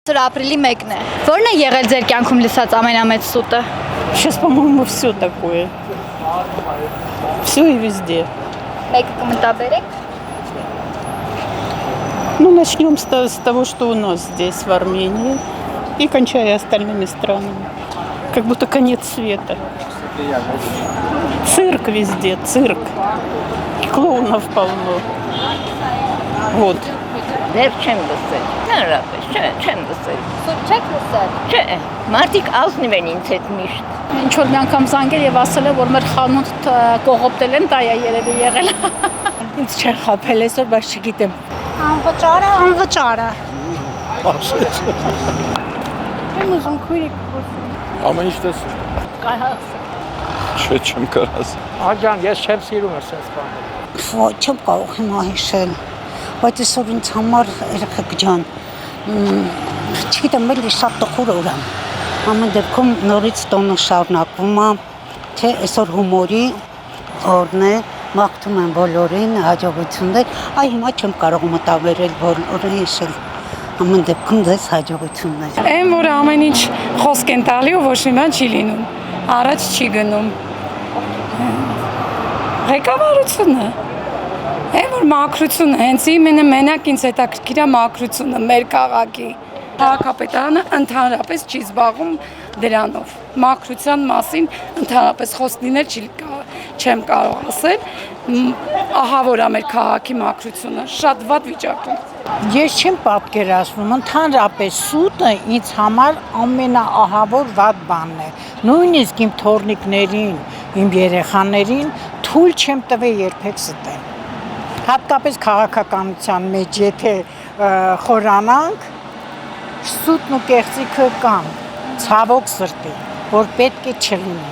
Այսօր ապրիլի 1-ն է։ Որն է եղել ձեր կյանքում լսած ամենամեծ սուտը։ Сейчас, по-моему, все такое. Все и везде. Մեկը կմտաբերեք։ Ну, начнем с того, что у нас здесь, в Армении, и кончая остальными странами. Как будто конец света. Цирк везде, цирк. Клоунов полно. Вот. Դեռ չեմ լսել, հնարապես, չեմ լսել, Սուտ չեք լսել։ չէ, մարդիկ ազնիվ են ինձ հետ միշտ, Ինչ որ մի անգամ զանգել եւ ասել է, որ մեր խանութ կողոպտել են, դա է երևի եղել։ Ինձ չեն խաբել այսօր, բայց չգիտեմ։ Անվճարը։ Եմ ուզում քույրիկ Ամեն ինչ տեսում։ Չէ, չեմ կարաս։ Աջան, ես չեմ սիրում ասես բանը։ Ոչ, չեմ կարող հիմա հիշել։ Բայց այսօր ինձ համար երեխեք ջան, չգիտեմ, էլի շատ տխուր օր է։ Ամեն դեպքում նորից տոնը շարունակվում է, թե այսօր հումորի օրն է, մաղթում եմ բոլորին հաջողություններ։ Այ հիմա չեմ կարող մտաբերել բոլորը հիշել։ Ամեն դեպքում ձեզ հաջողություններ։ Այն որ ամեն ինչ խոսք են տալի ու ոչ մի բան չի լինում։ Առաջ չի գնում։ Ղեկավարությունը։ Այն որ մաքրությունը, հենց իմենը մենակ ինձ հետաքրքիր է մաքրությունը մեր քաղաքի։ Քաղաքապետարանը ընդհանրապես չի զբաղվում դրանով։ Մաքրության մասին ընդհանրապես խոսք լինել չեմ կարող ասել։ Ահա որ է մեր քաղաքի մաքրությունը, շատ վատ վիճակում։ Ես չեմ պատկերացնում, ընդհանրապես սուտը ինձ համար ամենաահավոր վատ բանն է։ Նույնիսկ իմ թոռնիկներին, իմ երեխաներին թույլ չեմ տվել երբեք ստեն։ Հատկապես քաղաքականության մեջ, եթե խորանանք, սուտն ու կեղծիքը կան, ցավոք սրտի, որ պետք է չլինի։